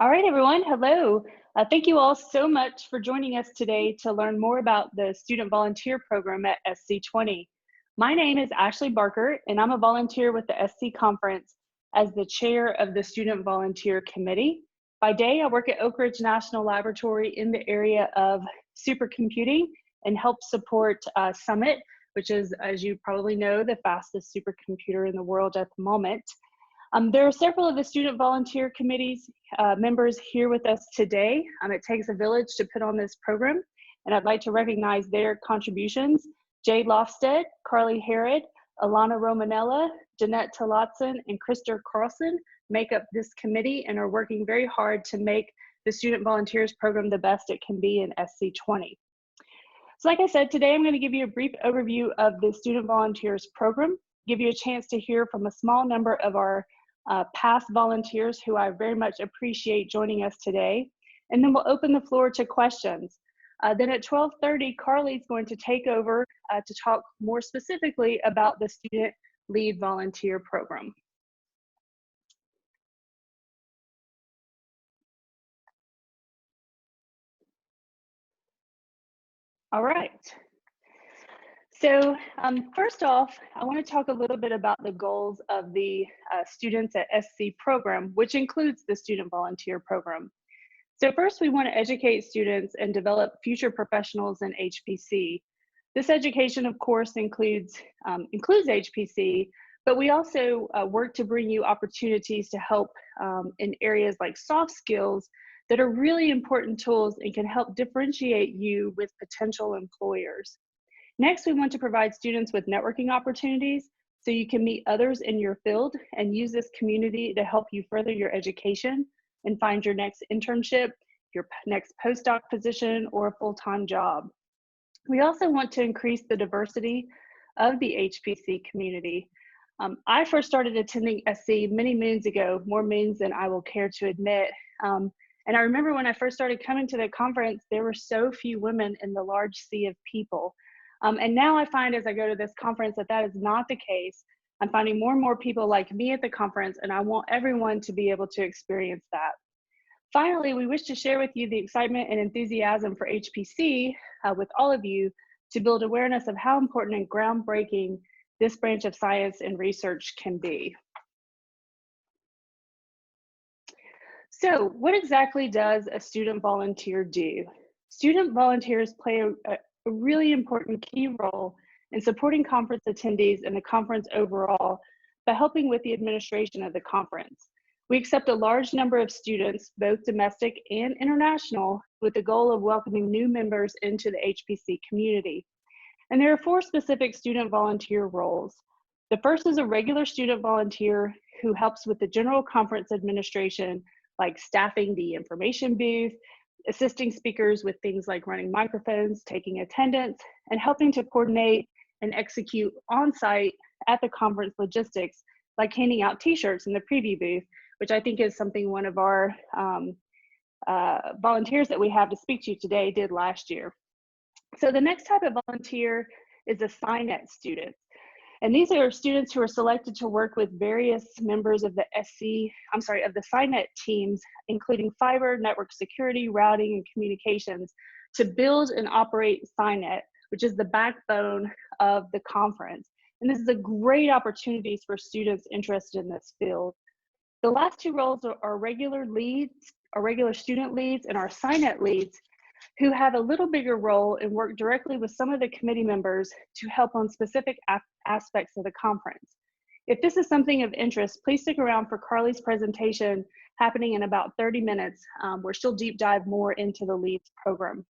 All right, everyone. Hello. Thank you all so much for joining us today to learn more about the Student Volunteer Program at SC20. My name is Ashley Barker, and I'm a volunteer with the SC Conference as the chair of the Student Volunteer Committee. By day, I work at Oak Ridge National Laboratory in the area of supercomputing and help support Summit, which is, as you probably know, the fastest supercomputer in the world at the moment. There are several of the Student Volunteer Committee's members here with us today. It takes a village to put on this program, and I'd like to recognize their contributions. Jade Lofstead, Carly Harrod, Alana Romanella, Jeanette Tillotson, and Krista Carlson make up this committee and are working very hard to make the Student Volunteers Program the best it can be in SC20. So like I said, today I'm going to give you a brief overview of the Student Volunteers Program, give you a chance to hear from a small number of our past volunteers who I very much appreciate joining us today. And then we'll open the floor to questions. Then at 12:30, Carly's going to take over to talk more specifically about the Student Lead Volunteer Program. All right. So first off, I want to talk a little bit about the goals of the students at SC program, which includes the Student Volunteer Program. So first, we want to educate students and develop future professionals in HPC. This education, of course, includes HPC, but we also work to bring you opportunities to help in areas like soft skills that are really important tools and can help differentiate you with potential employers. Next, we want to provide students with networking opportunities so you can meet others in your field and use this community to help you further your education and find your next internship, your next postdoc position, or a full-time job. We also want to increase the diversity of the HPC community. I first started attending SC many moons ago, more moons than I will care to admit. And I remember when I first started coming to the conference, there were so few women in the large sea of people. And now I find as I go to this conference that that is not the case. I'm finding more and more people like me at the conference, and I want everyone to be able to experience that. Finally, we wish to share with you the excitement and enthusiasm for HPC with all of you to build awareness of how important and groundbreaking this branch of science and research can be. So what exactly does a student volunteer do? Student volunteers play a really important key role in supporting conference attendees and the conference overall by helping with the administration of the conference. We accept a large number of students, both domestic and international, with the goal of welcoming new members into the HPC community. And there are 4 specific student volunteer roles. The first is a regular student volunteer who helps with the general conference administration, like staffing the information booth, assisting speakers with things like running microphones, taking attendance, and helping to coordinate and execute on-site at the conference logistics, like handing out t-shirts in the preview booth, which I think is something one of our volunteers that we have to speak to you today did last year. So the next type of volunteer is a SciNet student. And these are students who are selected to work with various members of the SciNet teams, including fiber, network security, routing, and communications, to build and operate SciNet, which is the backbone of the conference. And this is a great opportunity for students interested in this field. The last 2 roles are regular student leads and our SciNet leads, who have a little bigger role and work directly with some of the committee members to help on specific aspects of the conference. If this is something of interest, please stick around for Carly's presentation happening in about 30 minutes, where she'll deep dive more into the leads program.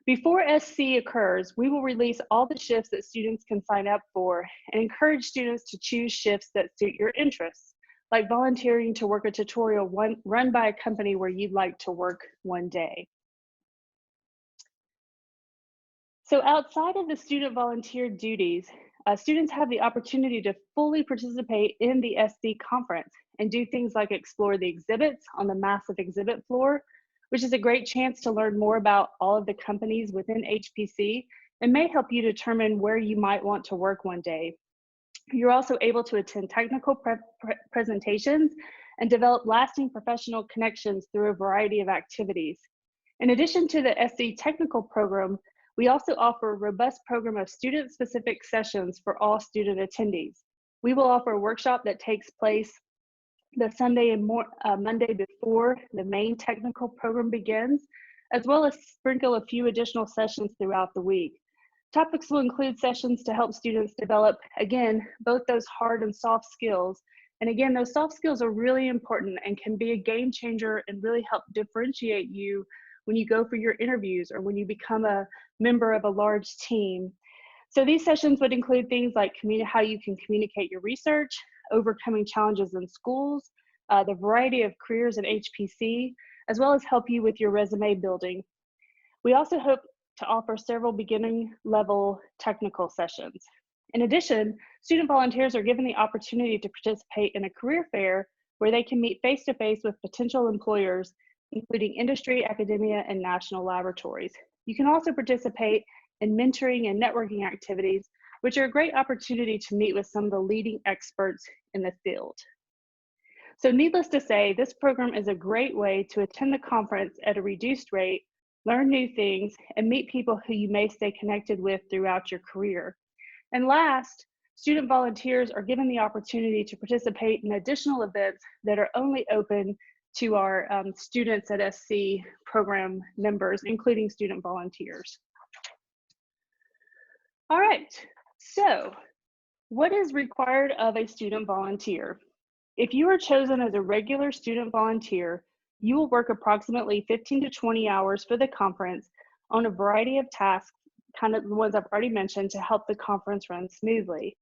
Before SC occurs, we will release all the shifts that students can sign up for and encourage students to choose shifts that suit your interests, like volunteering to work a tutorial run by a company where you'd like to work one day. So outside of the student volunteer duties, students have the opportunity to fully participate in the SC conference and do things like explore the exhibits on the massive exhibit floor, which is a great chance to learn more about all of the companies within HPC and may help you determine where you might want to work one day. You're also able to attend technical presentations and develop lasting professional connections through a variety of activities. In addition to the SC technical program, we also offer a robust program of student-specific sessions for all student attendees. We will offer a workshop that takes place the Sunday and Monday before the main technical program begins, as well as sprinkle a few additional sessions throughout the week. Topics will include sessions to help students develop, again, both those hard and soft skills. And again, those soft skills are really important and can be a game changer and really help differentiate you when you go for your interviews or when you become a member of a large team. So these sessions would include things like how you can communicate your research, overcoming challenges in schools, the variety of careers at HPC, as well as help you with your resume building. We also hope to offer several beginning level technical sessions. In addition, student volunteers are given the opportunity to participate in a career fair where they can meet face-to-face with potential employers, including industry, academia, and national laboratories. You can also participate in mentoring and networking activities, which are a great opportunity to meet with some of the leading experts in the field. So needless to say, this program is a great way to attend the conference at a reduced rate, learn new things, and meet people who you may stay connected with throughout your career. And last, student volunteers are given the opportunity to participate in additional events that are only open to our students at SC program members, including student volunteers. All right, so what is required of a student volunteer? If you are chosen as a regular student volunteer, you will work approximately 15 to 20 hours for the conference on a variety of tasks, kind of the ones I've already mentioned, to help the conference run smoothly.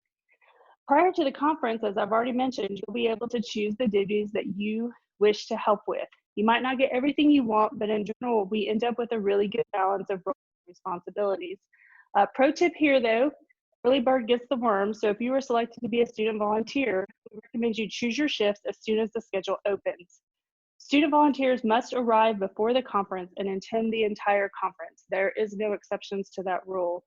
Prior to the conference, as I've already mentioned, you'll be able to choose the duties that you wish to help with. You might not get everything you want, but in general, we end up with a really good balance of responsibilities. Pro tip here though, early bird gets the worm, so if you were selected to be a student volunteer, we recommend you choose your shifts as soon as the schedule opens. Student volunteers must arrive before the conference and attend the entire conference. There is no exceptions to that rule.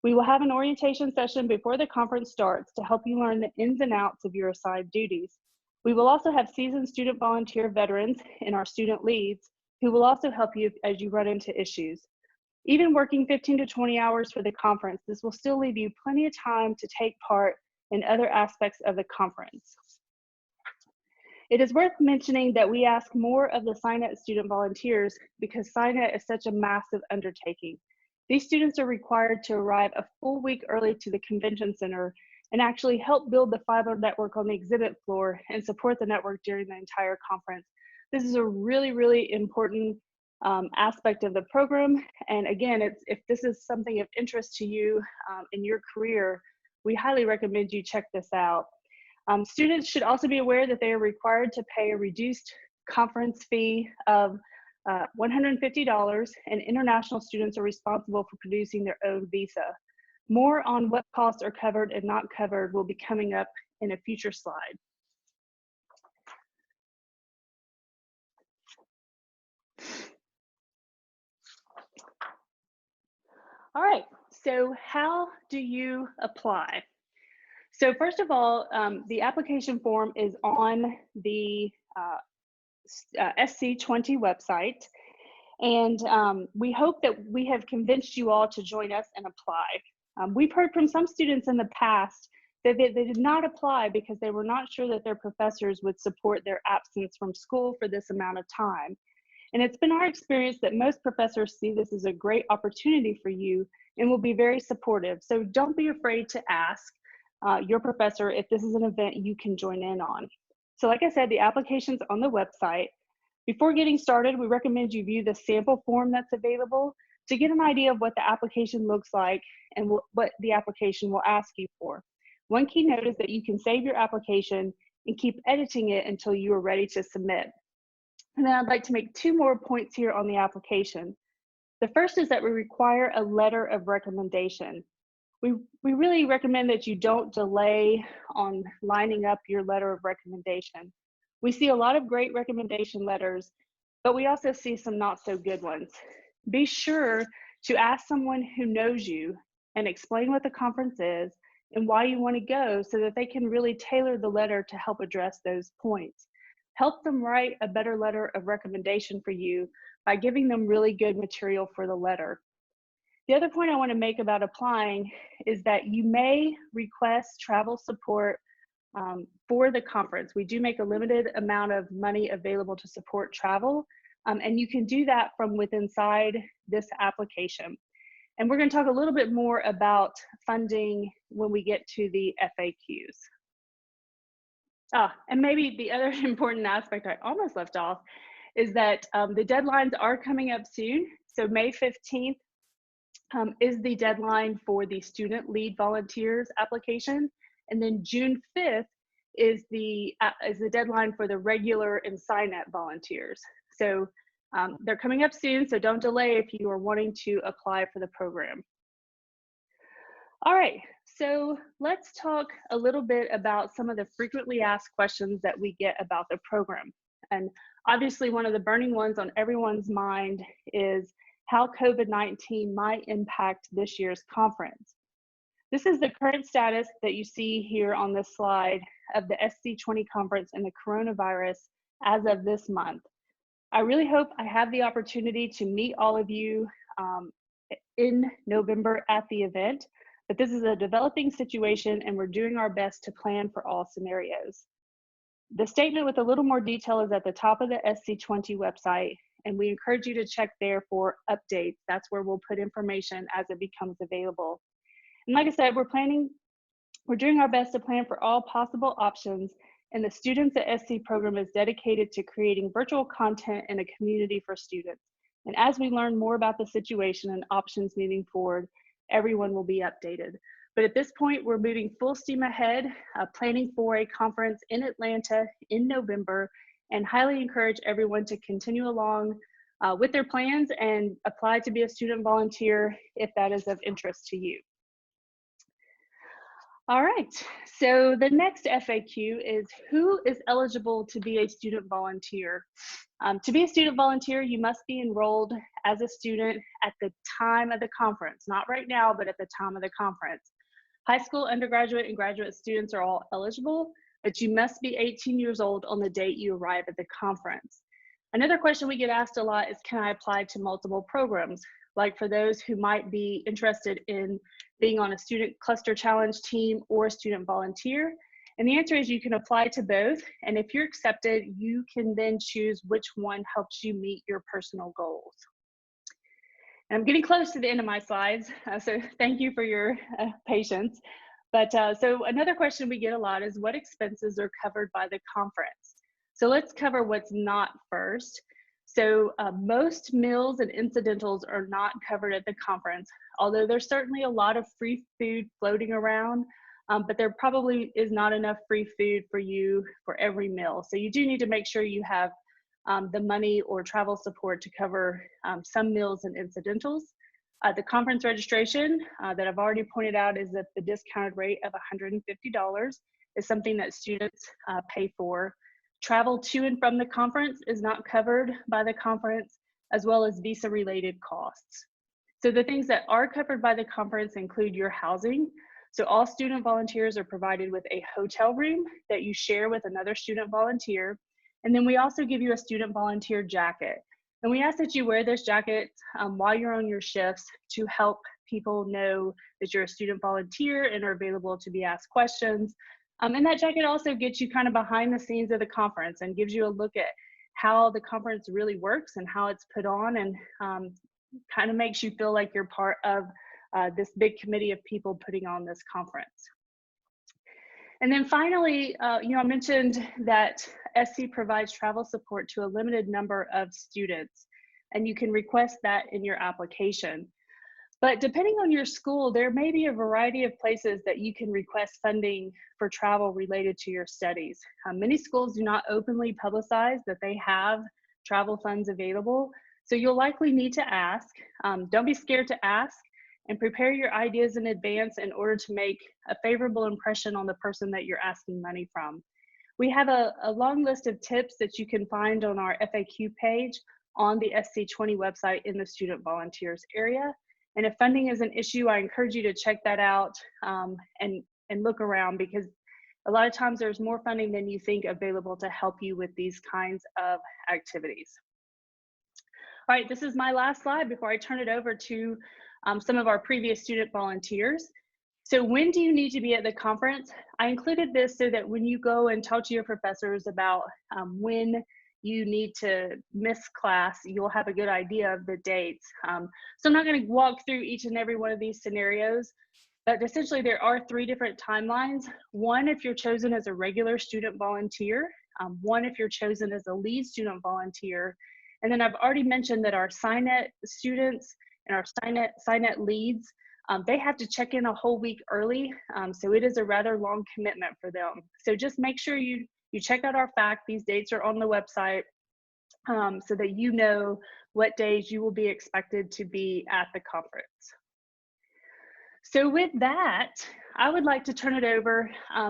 We will have an orientation session before the conference starts to help you learn the ins and outs of your assigned duties. We will also have seasoned student volunteer veterans and our student leads who will also help you as you run into issues. Even working 15 to 20 hours for the conference, this will still leave you plenty of time to take part in other aspects of the conference. It is worth mentioning that we ask more of the SINET student volunteers because SINET is such a massive undertaking. These students are required to arrive a full week early to the convention center and actually help build the fiber network on the exhibit floor and support the network during the entire conference. This is a really, really important aspect of the program. And again, if this is something of interest to you in your career, we highly recommend you check this out. Students should also be aware that they are required to pay a reduced conference fee of $150, and international students are responsible for producing their own visa. More on what costs are covered and not covered will be coming up in a future slide. All right, so how do you apply? So first of all, the application form is on the SC20 website. And we hope that we have convinced you all to join us and apply. We've heard from some students in the past that they did not apply because they were not sure that their professors would support their absence from school for this amount of time. And it's been our experience that most professors see this as a great opportunity for you and will be very supportive. So don't be afraid to ask your professor if this is an event you can join in on. So like I said, the application's on the website. Before getting started, we recommend you view the sample form that's available to get an idea of what the application looks like and what the application will ask you for. One key note is that you can save your application and keep editing it until you are ready to submit. And then I'd like to make two more points here on the application. The first is that we require a letter of recommendation. We really recommend that you don't delay on lining up your letter of recommendation. We see a lot of great recommendation letters, but we also see some not so good ones. Be sure to ask someone who knows you and explain what the conference is and why you want to go so that they can really tailor the letter to help address those points. Help them write a better letter of recommendation for you by giving them really good material for the letter. The other point I want to make about applying is that you may request travel support for the conference. We do make a limited amount of money available to support travel, and you can do that from within inside this application. And we're going to talk a little bit more about funding when we get to the FAQs. And maybe the other important aspect I almost left off is that the deadlines are coming up soon. So May 15th is the deadline for the student lead volunteers application. And then June 5th is the deadline for the regular and sign-up volunteers. So they're coming up soon, so don't delay if you are wanting to apply for the program. All right, so let's talk a little bit about some of the frequently asked questions that we get about the program. And obviously one of the burning ones on everyone's mind is how COVID-19 might impact this year's conference. This is the current status that you see here on this slide of the SC20 conference and the coronavirus as of this month. I really hope I have the opportunity to meet all of you in November at the event, but this is a developing situation and we're doing our best to plan for all scenarios. The statement with a little more detail is at the top of the SC20 website, and we encourage you to check there for updates. That's where we'll put information as it becomes available. And like I said, we're doing our best to plan for all possible options, and the Students at SC program is dedicated to creating virtual content and a community for students. And as we learn more about the situation and options moving forward, everyone will be updated. But at this point, we're moving full steam ahead, planning for a conference in Atlanta in November, and highly encourage everyone to continue along with their plans and apply to be a student volunteer if that is of interest to you. All right, so the next FAQ is who is eligible to be a student volunteer? To be a student volunteer, you must be enrolled as a student at the time of the conference, not right now, but at the time of the conference. High school, undergraduate, and graduate students are all eligible, but you must be 18 years old on the date you arrive at the conference. Another question we get asked a lot is, can I apply to multiple programs? Like for those who might be interested in being on a student cluster challenge team or a student volunteer. And the answer is you can apply to both. And if you're accepted, you can then choose which one helps you meet your personal goals. And I'm getting close to the end of my slides, so thank you for your patience. But so another question we get a lot is what expenses are covered by the conference? So let's cover what's not first. So most meals and incidentals are not covered at the conference, although there's certainly a lot of free food floating around, but there probably is not enough free food for you for every meal. So you do need to make sure you have the money or travel support to cover some meals and incidentals. The conference registration that I've already pointed out is at the discounted rate of $150 is something that students pay for. Travel to and from the conference is not covered by the conference, as well as visa-related costs. So the things that are covered by the conference include your housing. So all student volunteers are provided with a hotel room that you share with another student volunteer. And then we also give you a student volunteer jacket. And we ask that you wear this jacket while you're on your shifts to help people know that you're a student volunteer and are available to be asked questions. And that jacket also gets you kind of behind the scenes of the conference and gives you a look at how the conference really works and how it's put on, and kind of makes you feel like you're part of this big committee of people putting on this conference. And then finally, I mentioned that SC provides travel support to a limited number of students, and you can request that in your application. But depending on your school, there may be a variety of places that you can request funding for travel related to your studies. Many schools do not openly publicize that they have travel funds available, so you'll likely need to ask. Don't be scared to ask, and prepare your ideas in advance in order to make a favorable impression on the person that you're asking money from. We have a long list of tips that you can find on our FAQ page on the SC20 website in the student volunteers area. And if funding is an issue, I encourage you to check that out and look around, because A lot of times there's more funding than you think available to help you with these kinds of activities. All right, this is my last slide before I turn it over to some of our previous student volunteers. So when do you need to be at the conference? I included this so that when you go and talk to your professors about when you need to miss class, you'll have a good idea of the dates. So I'm not going to walk through each and every one of these scenarios, but essentially there are 3 different timelines. One, if you're chosen as a regular student volunteer. One, if you're chosen as a lead student volunteer. And then I've already mentioned that our SciNet students and our SciNet leads, they have to check in a whole week early. So it is a rather long commitment for them. So just make sure you check out our FAQ. These dates are on the website so that you know what days you will be expected to be at the conference. So with that, I would like to turn it over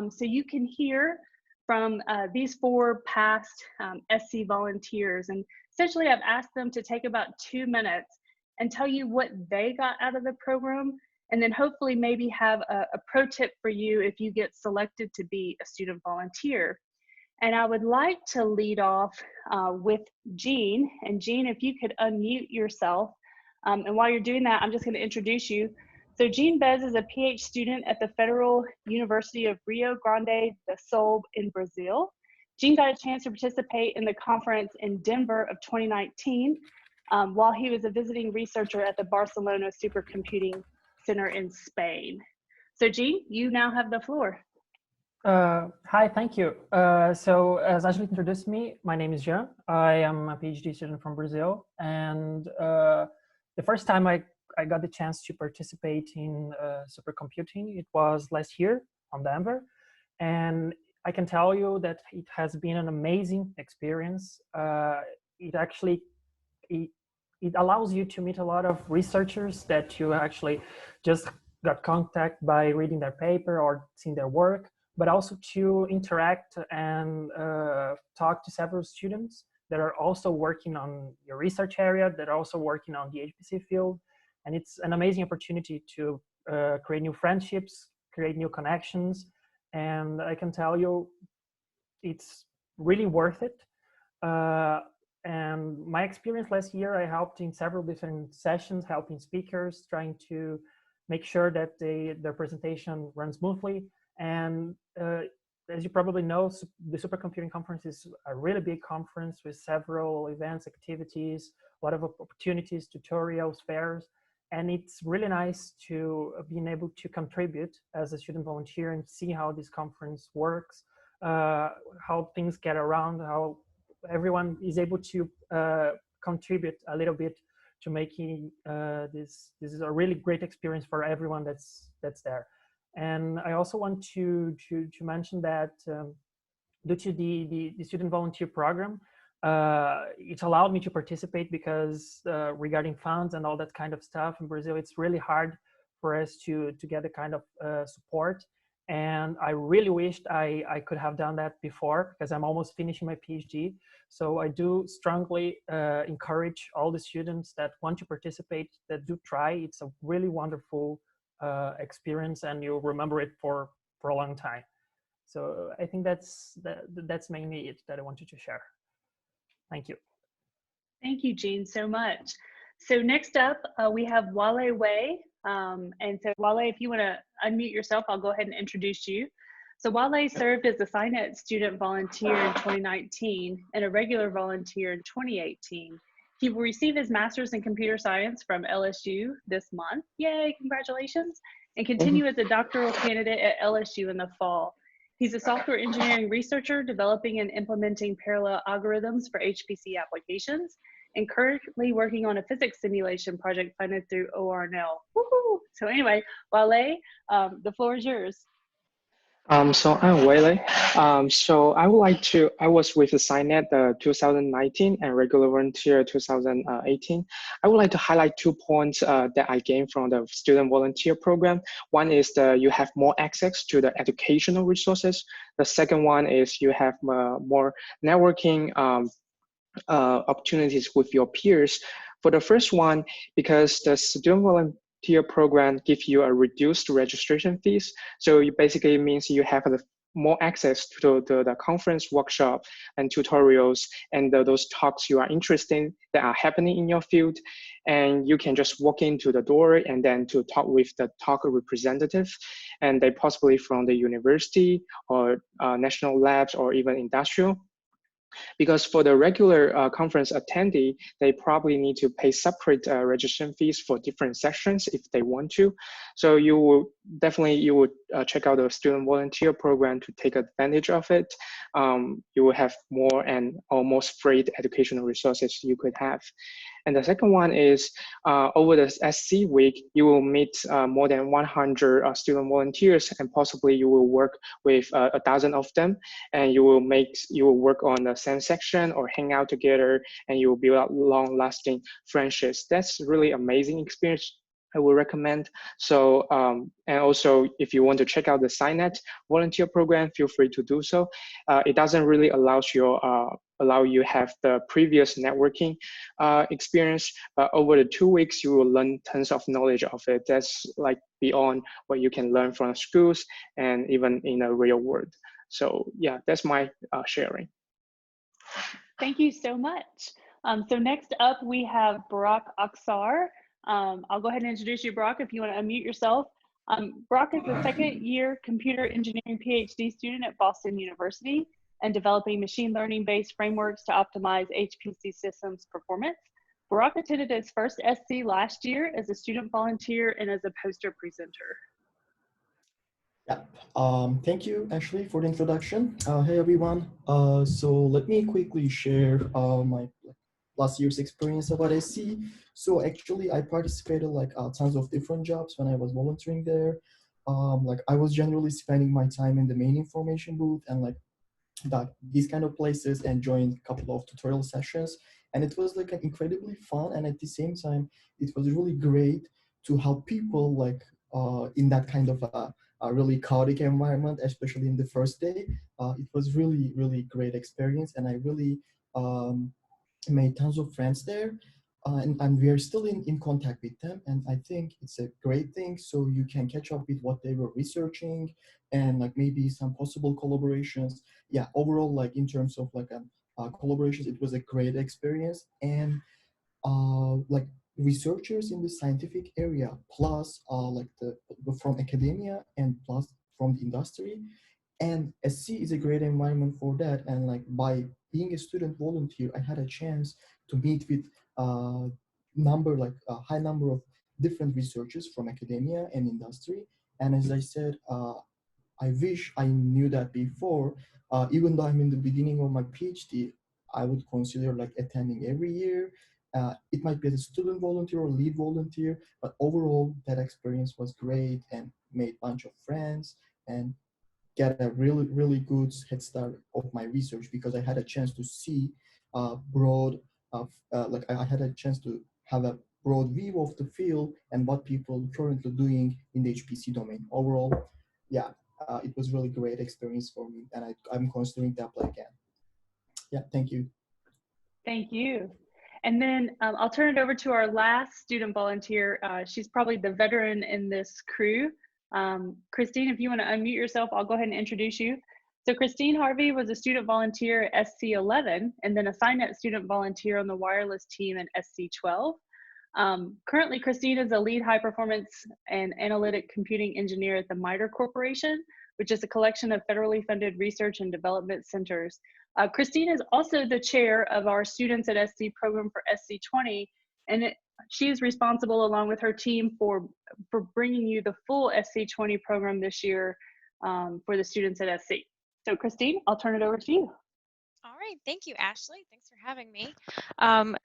so you can hear from these 4 past SC volunteers. And essentially I've asked them to take about 2 minutes and tell you what they got out of the program, and then hopefully maybe have a pro tip for you if you get selected to be a student volunteer. And I would like to lead off with Jean. And Jean, if you could unmute yourself. And while you're doing that, I'm just going to introduce you. So Jean Bez is a PhD student at the Federal University of Rio Grande do Sul in Brazil. Jean got a chance to participate in the conference in Denver of 2019 while he was a visiting researcher at the Barcelona Supercomputing Center in Spain. So Jean, you now have the floor. Hi, thank you. So as Ashley introduced me, my name is Jean. I am a PhD student from Brazil. And the first time I got the chance to participate in supercomputing, it was last year on Denver. And I can tell you that it has been an amazing experience. It allows you to meet a lot of researchers that you actually just got contact by reading their paper or seeing their work, but also to interact and talk to several students that are also working on your research area, that are also working on the HPC field. And it's an amazing opportunity to create new friendships, create new connections. And I can tell you, it's really worth it. And my experience last year, I helped in several different sessions, helping speakers, trying to make sure that their presentation runs smoothly. And as you probably know, the Supercomputing Conference is a really big conference with several events, activities, a lot of opportunities, tutorials, fairs. And it's really nice to being able to contribute as a student volunteer and see how this conference works, how things get around, how everyone is able to contribute a little bit to making this is a really great experience for everyone that's there. And I also want to mention that due to the student volunteer program, it allowed me to participate because regarding funds and all that kind of stuff in Brazil, it's really hard for us to get the kind of support. And I really wished I could have done that before, because I'm almost finishing my PhD. So I do strongly encourage all the students that want to participate, that do try. It's a really wonderful experience, and you'll remember it for a long time. So I think that's mainly it that I wanted to share. Thank you. Thank you, Jean, so much. So next up, we have Wale Way. And so Wale, if you want to unmute yourself, I'll go ahead and introduce you. So Wale served as a SciNet student volunteer in 2019 and a regular volunteer in 2018. He will receive his master's in computer science from LSU this month. Yay, congratulations. And continue as a doctoral candidate at LSU in the fall. He's a software engineering researcher developing and implementing parallel algorithms for HPC applications, and currently working on a physics simulation project funded through ORNL. Woohoo! So anyway, Wale, the floor is yours. So I'm Whaley. So I was with the SciNet 2019 and regular volunteer 2018. I would like to highlight 2 points that I gained from the student volunteer program. One is that you have more access to the educational resources. The second one is you have more networking opportunities with your peers. For the first one, because the student volunteer program gives you a reduced registration fees, so it basically means you have more access to the conference workshop and tutorials and those talks you are interested in that are happening in your field. And you can just walk into the door and then to talk with the talk representative, and they possibly from the university or national labs or even industrial. Because for the regular conference attendee, they probably need to pay separate registration fees for different sections if they want to. So you would check out the student volunteer program to take advantage of it. You will have more and almost free educational resources you could have. And the second one is over the SC week, you will meet more than 100 student volunteers, and possibly you will work with 1,000 of them, and you will work on the same section or hang out together, and you will build up long-lasting friendships. That's really amazing experience. I would recommend. So, and also if you want to check out the SciNet volunteer program, feel free to do so. It doesn't really allow you have the previous networking experience, but over the 2 weeks, you will learn tons of knowledge of it. That's like beyond what you can learn from schools and even in the real world. So yeah, that's my sharing. Thank you so much. So next up, we have Barak Aksar. I'll go ahead and introduce you, Barak, if you want to unmute yourself. Barak is a second-year computer engineering PhD student at Boston University and developing machine learning-based frameworks to optimize HPC systems performance. Barak attended his first SC last year as a student volunteer and as a poster presenter. Yeah, thank you, Ashley, for the introduction. Hey, everyone. So let me quickly share my last year's experience about SC. So actually, I participated like tons of different jobs when I was volunteering there. Like I was generally spending my time in the main information booth and like these kind of places, and joined a couple of tutorial sessions. And it was like an incredibly fun, and at the same time, it was really great to help people like in that kind of a really chaotic environment, especially in the first day. It was really, really great experience, and I really made tons of friends there. And we are still in contact with them, and I think it's a great thing, so you can catch up with what they were researching and like maybe some possible collaborations. Yeah, overall, like in terms of like collaborations, it was a great experience. And like researchers in the scientific area, plus like from academia and plus from the industry, and SC is a great environment for that. And like by being a student volunteer, I had a chance to meet with a high number of different researchers from academia and industry. And as I said, I wish I knew that before. Even though I'm in the beginning of my PhD, I would consider like attending every year. It might be as a student volunteer or lead volunteer, but overall that experience was great and made a bunch of friends and get a really, really good head start of my research, because I had a chance to see like I had a chance to have a broad view of the field and what people currently doing in the HPC domain. Overall, yeah, it was really great experience for me, and I'm considering to apply again. Yeah, thank you. Thank you. And then I'll turn it over to our last student volunteer. She's probably the veteran in this crew. Christine, if you want to unmute yourself, I'll go ahead and introduce you. So Christine Harvey was a student volunteer at SC11 and then a SciNet student volunteer on the wireless team in SC12. Currently, Christine is a lead high performance and analytic computing engineer at the MITRE Corporation, which is a collection of federally funded research and development centers. Christine is also the chair of our Students at SC program for SC20, and she is responsible along with her team for bringing you the full SC20 program this year for the students at SC. So Christine, I'll turn it over to you. All right, thank you, Ashley. Thanks for having me.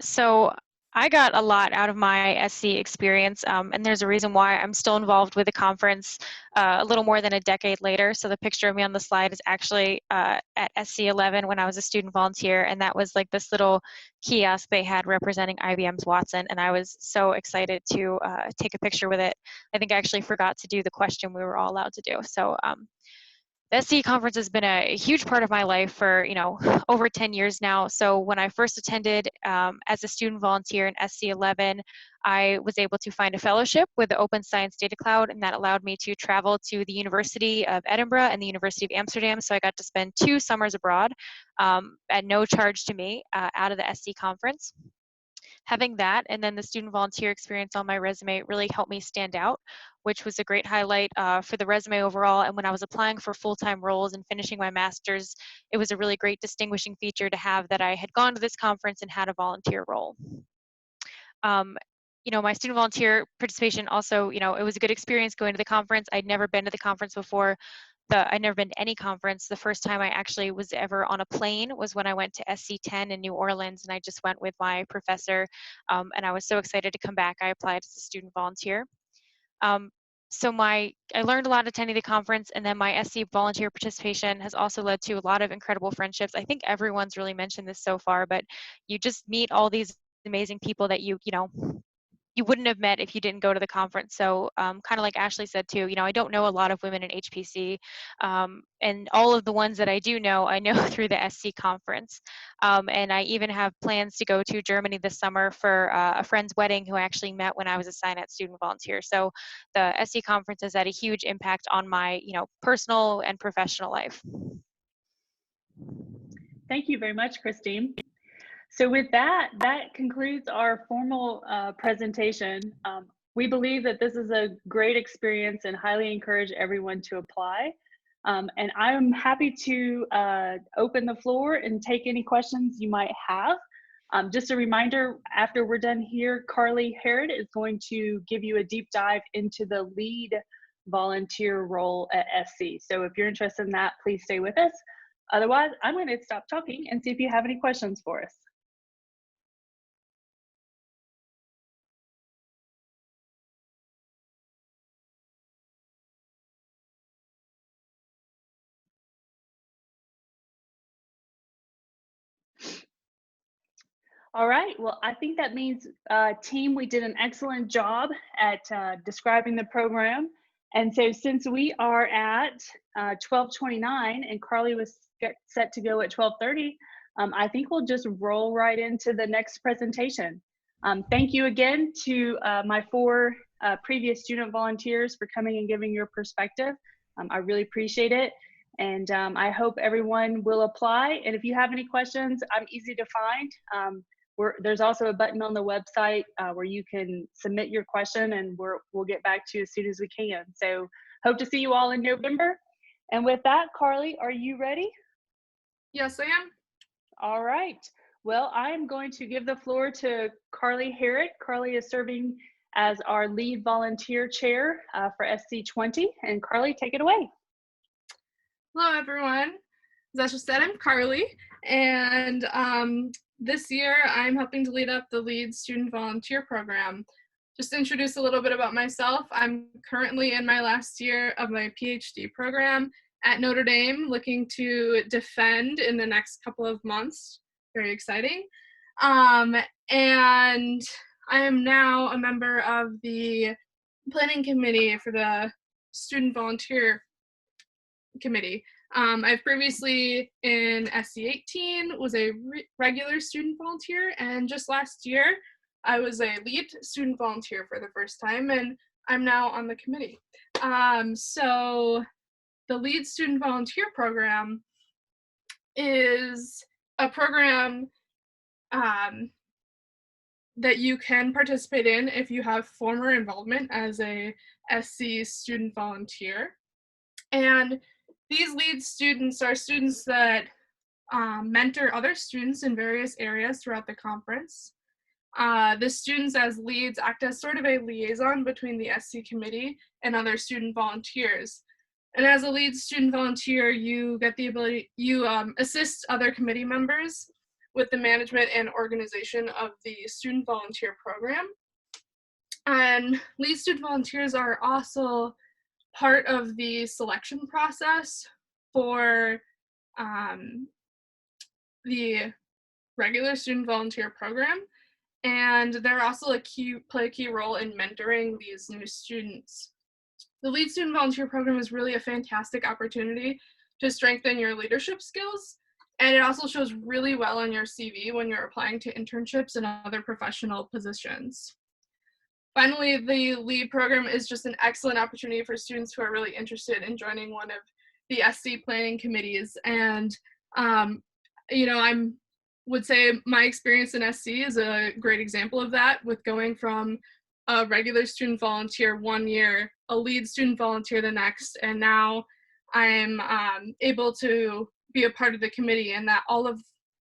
So I got a lot out of my SC experience, and there's a reason why I'm still involved with the conference a little more than a decade later. So the picture of me on the slide is actually at SC11 when I was a student volunteer, and that was like this little kiosk they had representing IBM's Watson, and I was so excited to take a picture with it. I think I actually forgot to do the question we were all allowed to do. So the SCE conference has been a huge part of my life for, over 10 years now. So when I first attended as a student volunteer in SC11, I was able to find a fellowship with the Open Science Data Cloud, and that allowed me to travel to the University of Edinburgh and the University of Amsterdam. So I got to spend 2 summers abroad at no charge to me out of the SC conference. Having that and then the student volunteer experience on my resume really helped me stand out, which was a great highlight for the resume overall. And when I was applying for full-time roles and finishing my master's, it was a really great distinguishing feature to have that I had gone to this conference and had a volunteer role. My student volunteer participation also, it was a good experience going to the conference. I'd never been to the conference before. I'd never been to any conference. The first time I actually was ever on a plane was when I went to SC10 in New Orleans, and I just went with my professor, and I was so excited to come back. I applied as a student volunteer. I learned a lot attending the conference, and then my SC volunteer participation has also led to a lot of incredible friendships. I think everyone's really mentioned this so far, but you just meet all these amazing people that you wouldn't have met if you didn't go to the conference. So kind of like Ashley said too, I don't know a lot of women in HPC, and all of the ones that I do know, I know through the SC conference. And I even have plans to go to Germany this summer for a friend's wedding who I actually met when I was a SciNet student volunteer. So the SC conference has had a huge impact on my, personal and professional life. Thank you very much, Christine. So with that concludes our formal presentation. We believe that this is a great experience and highly encourage everyone to apply. And I'm happy to open the floor and take any questions you might have. Just a reminder, after we're done here, Carly Harrod is going to give you a deep dive into the lead volunteer role at SC. So if you're interested in that, please stay with us. Otherwise, I'm going to stop talking and see if you have any questions for us. All right, well, I think that means, team, we did an excellent job at describing the program. And so since we are at 12:29 and Carly was set to go at 12:30, I think we'll just roll right into the next presentation. Thank you again to my 4 previous student volunteers for coming and giving your perspective. I really appreciate it. And I hope everyone will apply. And if you have any questions, I'm easy to find. There's also a button on the website where you can submit your question, and we'll get back to you as soon as we can. So hope to see you all in November. And with that, Carly, are you ready? Yes, I am. All right. Well, I am going to give the floor to Carly Harrod. Carly is serving as our lead volunteer chair for SC20. And Carly, take it away. Hello, everyone. As Ashley said, I'm Carly, and this year I'm helping to lead up the lead student volunteer program. Just to introduce a little bit about myself, I'm currently in my last year of my PhD program at Notre Dame, looking to defend in the next couple of months. Very exciting. And I am now a member of the planning committee for the student volunteer committee. I've previously in SC18 was a regular student volunteer, and just last year I was a lead student volunteer for the first time, and I'm now on the committee. So the lead student volunteer program is a program that you can participate in if you have former involvement as a SC student volunteer. And these lead students are students that mentor other students in various areas throughout the conference. The students as leads act as sort of a liaison between the SC committee and other student volunteers. And as a lead student volunteer, you get the ability, you assist other committee members with the management and organization of the student volunteer program. And lead student volunteers are also part of the selection process for the regular student volunteer program, and they're also play a key role in mentoring these new students. The lead student volunteer program is really a fantastic opportunity to strengthen your leadership skills. And it also shows really well on your CV when you're applying to internships and other professional positions. Finally, the LEAD program is just an excellent opportunity for students who are really interested in joining one of the SC planning committees. And, you know, I would say my experience in SC is a great example of that, with going from a regular student volunteer one year, a lead student volunteer the next, and now I'm able to be a part of the committee, and that all of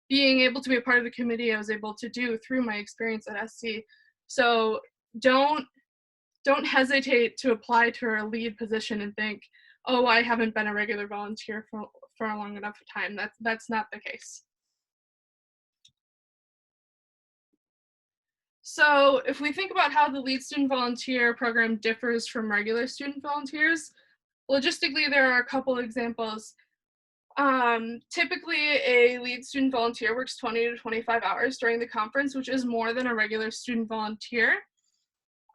being able to be a part of the committee I was able to do through my experience at SC. So don't hesitate to apply to a lead position and think, oh, I haven't been a regular volunteer for a long enough time. That's not the case. So if we think about how the lead student volunteer program differs from regular student volunteers, logistically, there are a couple examples. Typically, a lead student volunteer works 20 to 25 hours during the conference, which is more than a regular student volunteer.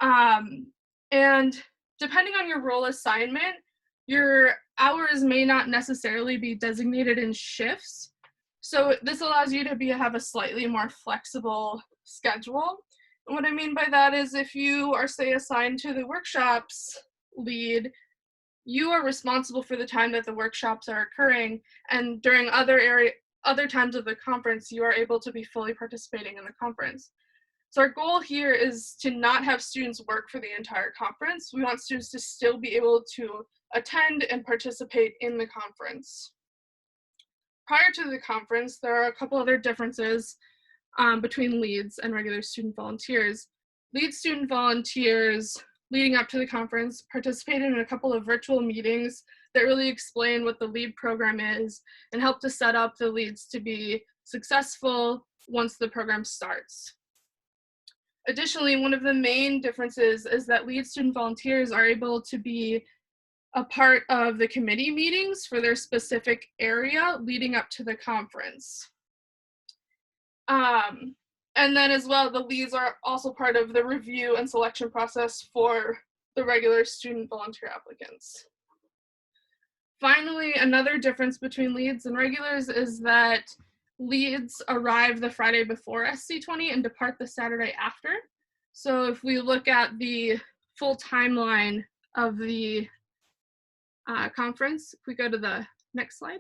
And depending on your role assignment, your hours may not necessarily be designated in shifts. So this allows you to have a slightly more flexible schedule. And what I mean by that is if you are, say, assigned to the workshops lead, you are responsible for the time that the workshops are occurring, and during other times of the conference, you are able to be fully participating in the conference. So our goal here is to not have students work for the entire conference. We want students to still be able to attend and participate in the conference. Prior to the conference, there are a couple other differences between leads and regular student volunteers. Lead student volunteers leading up to the conference participated in a couple of virtual meetings that really explain what the LEAD program is and help to set up the leads to be successful once the program starts. Additionally, one of the main differences is that lead student volunteers are able to be a part of the committee meetings for their specific area leading up to the conference. And then as well, the leads are also part of the review and selection process for the regular student volunteer applicants. Finally, another difference between leads and regulars is that leads arrive the Friday before SC20 and depart the Saturday after. So if we look at the full timeline of the conference, if we go to the next slide,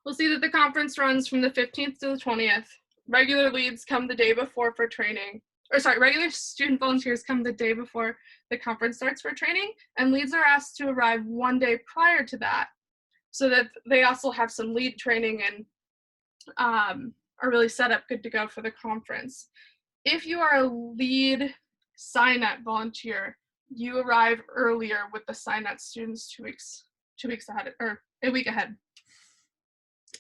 we'll see that the conference runs from the 15th to the 20th. Regular leads come the day before for training, regular student volunteers come the day before the conference starts for training, and leads are asked to arrive one day prior to that so that they also have some lead training and are really set up good to go for the conference. If you are a lead sign-up volunteer, you arrive earlier with the sign-up students two weeks ahead, or a week ahead.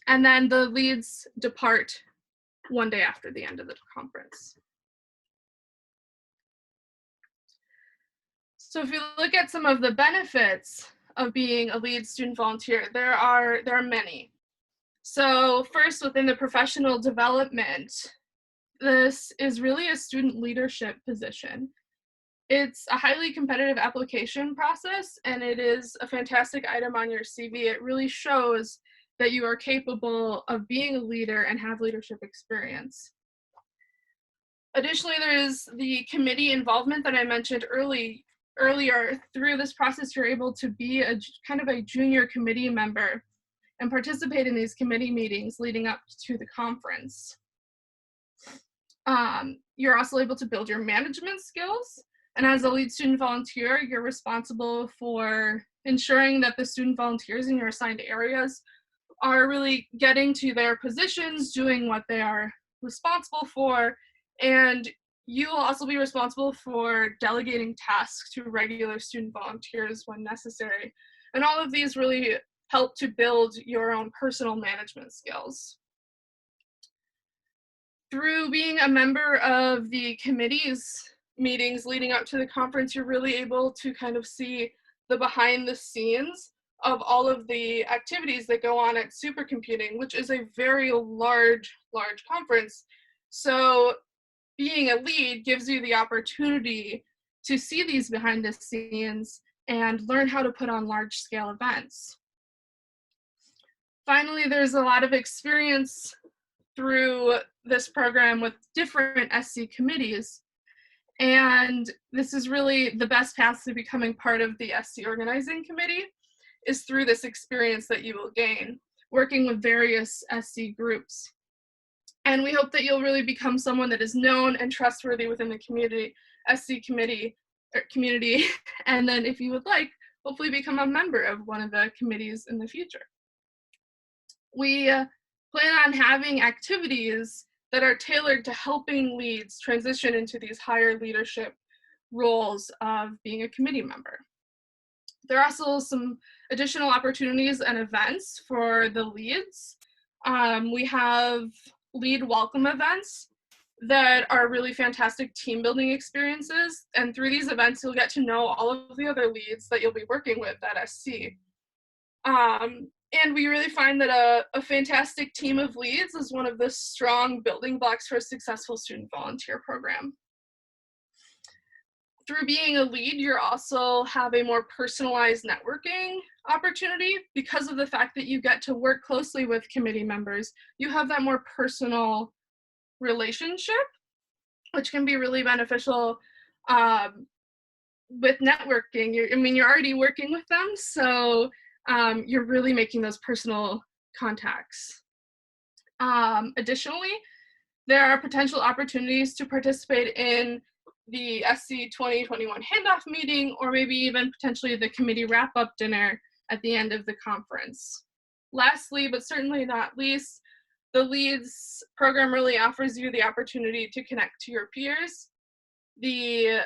And then the leads depart one day after the end of the conference. So if you look at some of the benefits of being a lead student volunteer, there are many. So first, within the professional development, this is really a student leadership position. It's a highly competitive application process, and it is a fantastic item on your CV. It really shows that you are capable of being a leader and have leadership experience. Additionally, there is the committee involvement that I mentioned earlier. Through this process, you're able to be a kind of a junior committee member and participate in these committee meetings leading up to the conference. You're also able to build your management skills. And as a lead student volunteer, you're responsible for ensuring that the student volunteers in your assigned areas are really getting to their positions, doing what they are responsible for, and you will also be responsible for delegating tasks to regular student volunteers when necessary. And all of these really help to build your own personal management skills. Through being a member of the committee's meetings leading up to the conference, you're really able to kind of see the behind the scenes of all of the activities that go on at supercomputing, which is a very large conference. So being a lead gives you the opportunity to see these behind the scenes and learn how to put on large scale events. Finally, there's a lot of experience through this program with different SC committees. And this is really the best path to becoming part of the SC organizing committee, is through this experience that you will gain working with various SC groups. And we hope that you'll really become someone that is known and trustworthy within the community, SC committee, community. And then if you would like, hopefully become a member of one of the committees in the future. We plan on having activities that are tailored to helping leads transition into these higher leadership roles of being a committee member. There are also some additional opportunities and events for the leads. We have lead welcome events that are really fantastic team building experiences. And through these events, you'll get to know all of the other leads that you'll be working with at SC. And we really find that a fantastic team of leads is one of the strong building blocks for a successful student volunteer program. Through being a lead, you also have a more personalized networking opportunity because of the fact that you get to work closely with committee members. You have that more personal relationship, which can be really beneficial with networking. You're already working with them, so you're really making those personal contacts. Additionally, there are potential opportunities to participate in the SC 2021 handoff meeting, or maybe even potentially the committee wrap-up dinner at the end of the conference. Lastly, but certainly not least, the LEADS program really offers you the opportunity to connect to your peers. The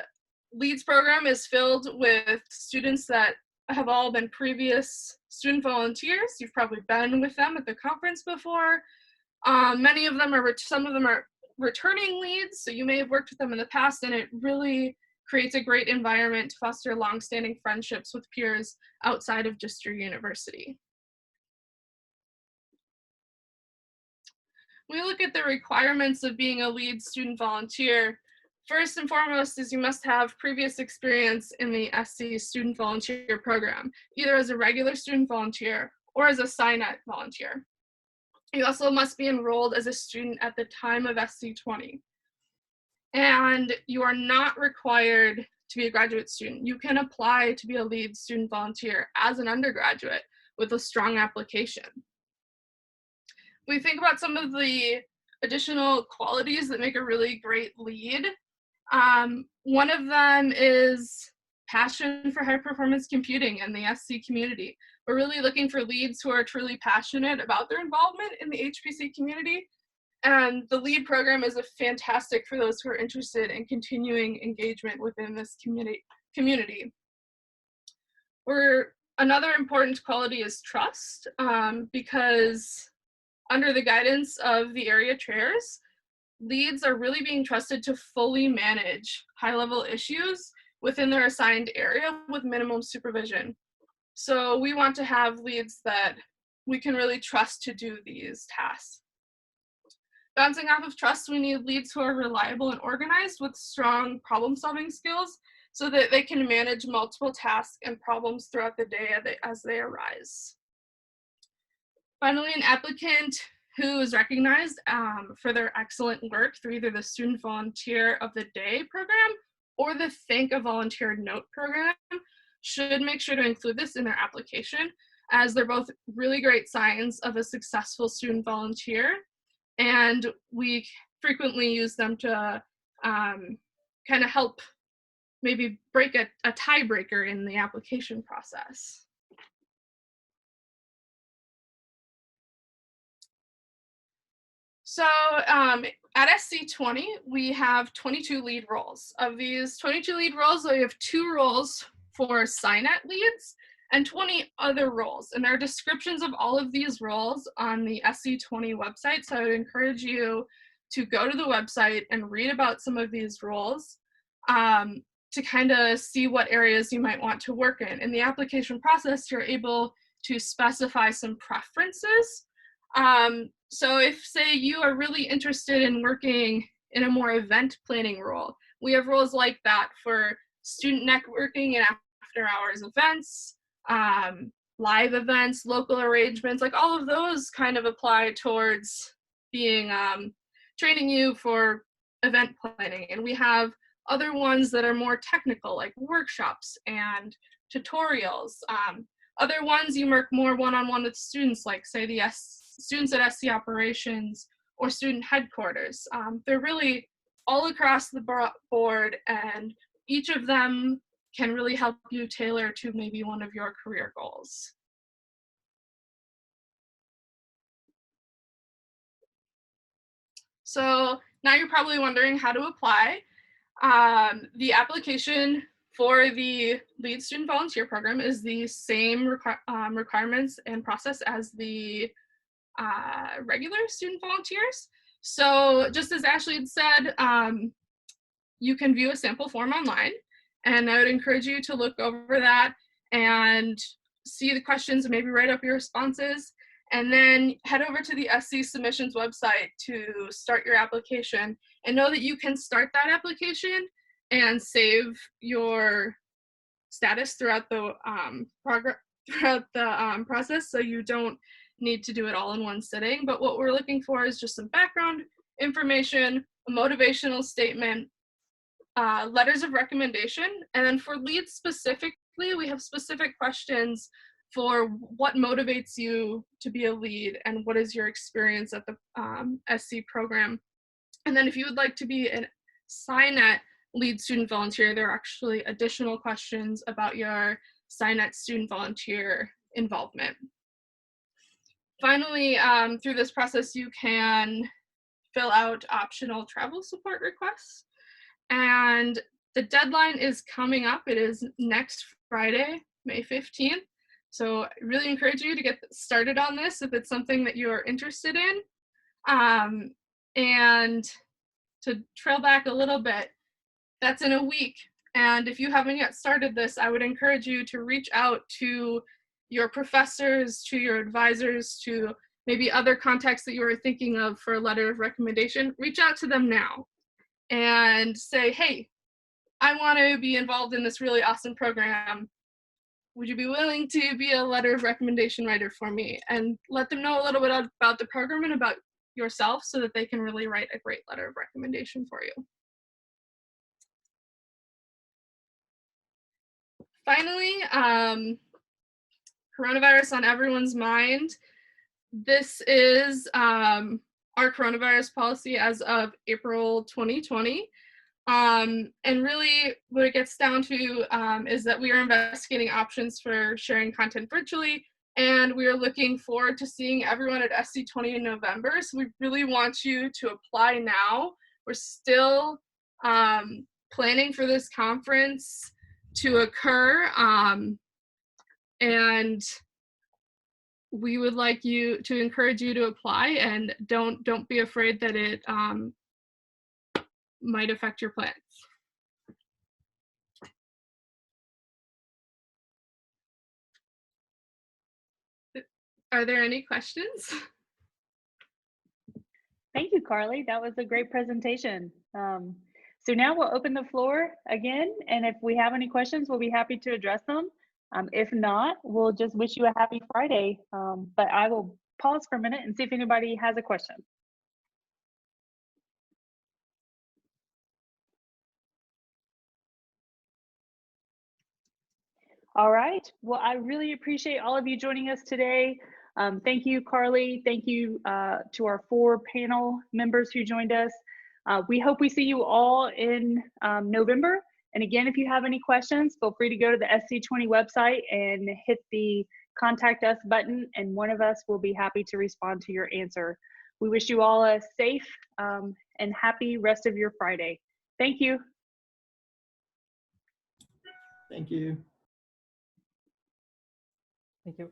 LEADS program is filled with students that have all been previous student volunteers. You've probably been with them at the conference before. Many of them some of them are returning leads, so you may have worked with them in the past, and it really creates a great environment to foster long-standing friendships with peers outside of just your university. When we look at the requirements of being a lead student volunteer, first and foremost is you must have previous experience in the SC student volunteer program, either as a regular student volunteer or as a SciNet volunteer. You also must be enrolled as a student at the time of SC 20. And you are not required to be a graduate student. You can apply to be a lead student volunteer as an undergraduate with a strong application. We think about some of the additional qualities that make a really great lead. One of them is passion for high performance computing and the SC community. We're really looking for leads who are truly passionate about their involvement in the HPC community. And the LEAD program is fantastic for those who are interested in continuing engagement within this community. Another important quality is trust, because under the guidance of the area chairs, leads are really being trusted to fully manage high-level issues within their assigned area with minimum supervision. So we want to have leads that we can really trust to do these tasks. Bouncing off of trust, we need leads who are reliable and organized with strong problem-solving skills so that they can manage multiple tasks and problems throughout the day as they arise. Finally, an applicant who is recognized for their excellent work through either the Student Volunteer of the Day program or the Thank a Volunteer Note program should make sure to include this in their application, as they're both really great signs of a successful student volunteer, and we frequently use them to kind of help maybe break a tiebreaker in the application process. So at SC 20, we have 22 lead roles. Of these 22 lead roles, we have 2 roles for SciNet leads and 20 other roles. And there are descriptions of all of these roles on the SC 20 website. So I would encourage you to go to the website and read about some of these roles to kind of see what areas you might want to work in. In the application process, you're able to specify some preferences. So if, say, you are really interested in working in a more event planning role, we have roles like that for student networking and after hours events, live events, local arrangements, like all of those kind of apply towards being training you for event planning. And we have other ones that are more technical, like workshops and tutorials. Other ones you work more one-on-one with students, like say the students at SC operations or student headquarters. They're really all across the board, and each of them can really help you tailor to maybe one of your career goals. So now you're probably wondering how to apply. The application for the Lead Student Volunteer Program is the same requirements and process as the regular student volunteers. So just as Ashley had said, you can view a sample form online, and I would encourage you to look over that and see the questions and maybe write up your responses, and then head over to the SC submissions website to start your application, and know that you can start that application and save your status throughout the process, so you don't need to do it all in one sitting. But what we're looking for is just some background information, a motivational statement, letters of recommendation, and then for leads specifically, we have specific questions for what motivates you to be a lead and what is your experience at the SC program. And then if you would like to be a SciNet lead student volunteer, there are actually additional questions about your SciNet student volunteer involvement. Finally, through this process, you can fill out optional travel support requests. And the deadline is coming up. It is next Friday, May 15th. So I really encourage you to get started on this if it's something that you are interested in. And to trail back a little bit, that's in a week. And if you haven't yet started this, I would encourage you to reach out to your professors, to your advisors, to maybe other contacts that you are thinking of for a letter of recommendation. Reach out to them now and say, hey, I want to be involved in this really awesome program. Would you be willing to be a letter of recommendation writer for me? And let them know a little bit about the program and about yourself so that they can really write a great letter of recommendation for you. Finally, coronavirus on everyone's mind. This is our coronavirus policy as of April 2020. And really what it gets down to is that we are investigating options for sharing content virtually, and we are looking forward to seeing everyone at SC20 in November. So we really want you to apply now. We're still planning for this conference to occur, and we would like you to encourage you to apply, and don't be afraid that it might affect your plans. Are there any questions? Thank you, Carly. That was a great presentation. So now we'll open the floor again, and if we have any questions, we'll be happy to address them. If not, we'll just wish you a happy Friday. But I will pause for a minute and see if anybody has a question. All right. Well, I really appreciate all of you joining us today. Thank you, Carly. Thank you to our 4 panel members who joined us. We hope we see you all in November. And again, if you have any questions, feel free to go to the SC20 website and hit the Contact Us button, and one of us will be happy to respond to your answer. We wish you all a safe and happy rest of your Friday. Thank you. Thank you. Thank you.